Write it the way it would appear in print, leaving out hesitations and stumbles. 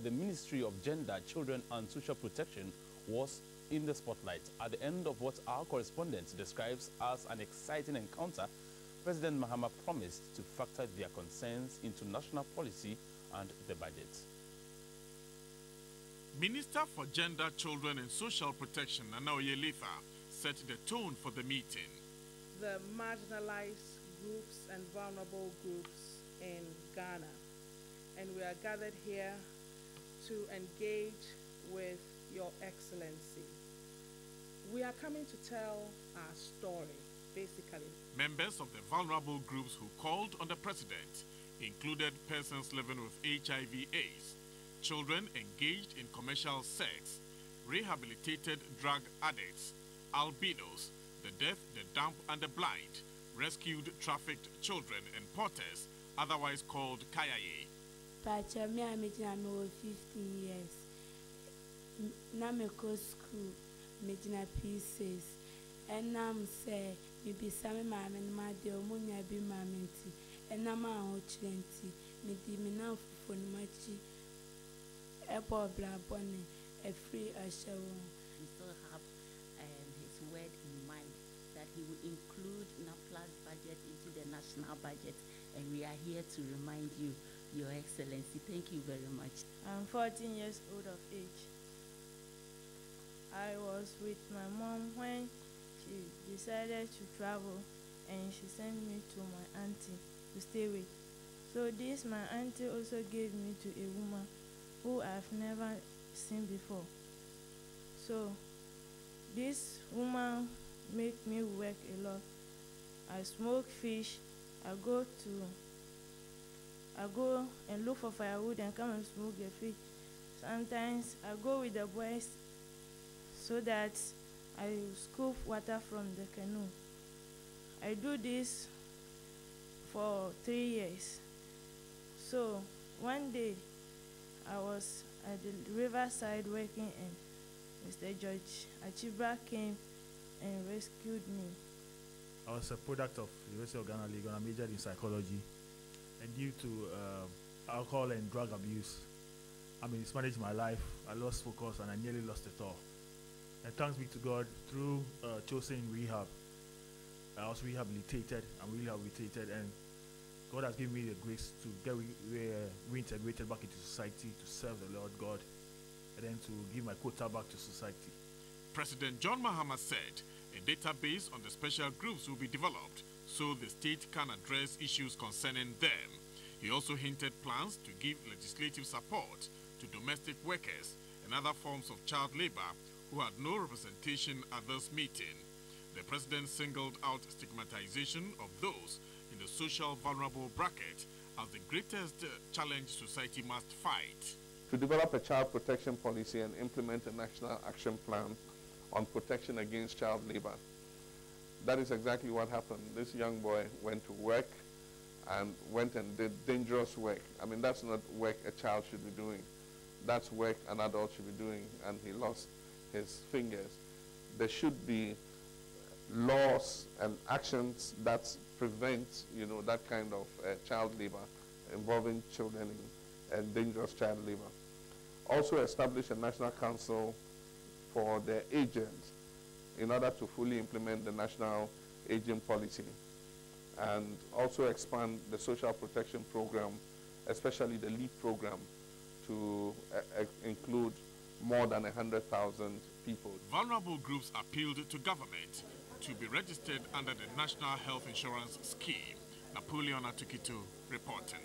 the Ministry of Gender, Children and Social Protection was in the spotlight. At the end of what our correspondent describes as an exciting encounter, President Mahama promised to factor their concerns into national policy and the budget. Minister for Gender, Children and Social Protection, Nana Oyelefa, set the tone for the meeting. The marginalized groups and vulnerable groups in Ghana. And we are gathered here to engage with Your Excellency. We are coming to tell our story, basically. Members of the vulnerable groups who called on the president included persons living with HIV/AIDS, children engaged in commercial sex, rehabilitated drug addicts, albinos, the deaf, the dumb and the blind, rescued trafficked children and porters, otherwise called kayaye. Pacha, me am 15 years. Na me go school, me jina pieces. And I'm say, me be some mammy and my dear Munya be mammy. And I'm out 20. Me di me now for machi. A poor black bonnet, a free usher. We still have his word in mind that he will include NAPLA's budget into the national budget. And we are here to remind you, Your Excellency. Thank you very much. I'm 14 years old of age. I was with my mom when she decided to travel, and she sent me to my auntie to stay with. So this my auntie also gave me to a woman who I've never seen before. So this woman make me work a lot. I smoke fish. I go and look for firewood and come and smoke the fish. Sometimes I go with the boys so that I scoop water from the canoe. I do this for 3 years. So one day I was at the riverside working, and Mr. George Achibra came and rescued me. I was a product of the University of Ghana League, and I majored in psychology. And due to alcohol and drug abuse, I mismanaged my life. I lost focus and I nearly lost it all. And thanks be to God, through chosen rehab, I was rehabilitated. I'm rehabilitated, and God has given me the grace to get reintegrated back into society, to serve the Lord God, and then to give my quota back to society. President John Mahama said a database on the special groups will be developed so the state can address issues concerning them. He also hinted plans to give legislative support to domestic workers and other forms of child labor who had no representation at this meeting. The president singled out stigmatization of those in the social vulnerable bracket as the greatest challenge society must fight. To develop a child protection policy and implement a national action plan on protection against child labor. That is exactly what happened. This young boy went to work and went and did dangerous work. I mean, that's not work a child should be doing. That's work an adult should be doing, and he lost his fingers. There should be laws and actions that prevent, that kind of child labor involving children and dangerous child labor. Also establish a national council for their agents in order to fully implement the national aging policy, and also expand the social protection program, especially the LEAP program, to include more than 100,000 people. Vulnerable groups appealed to government to be registered under the National Health Insurance Scheme. Napoleon Atukito reporting.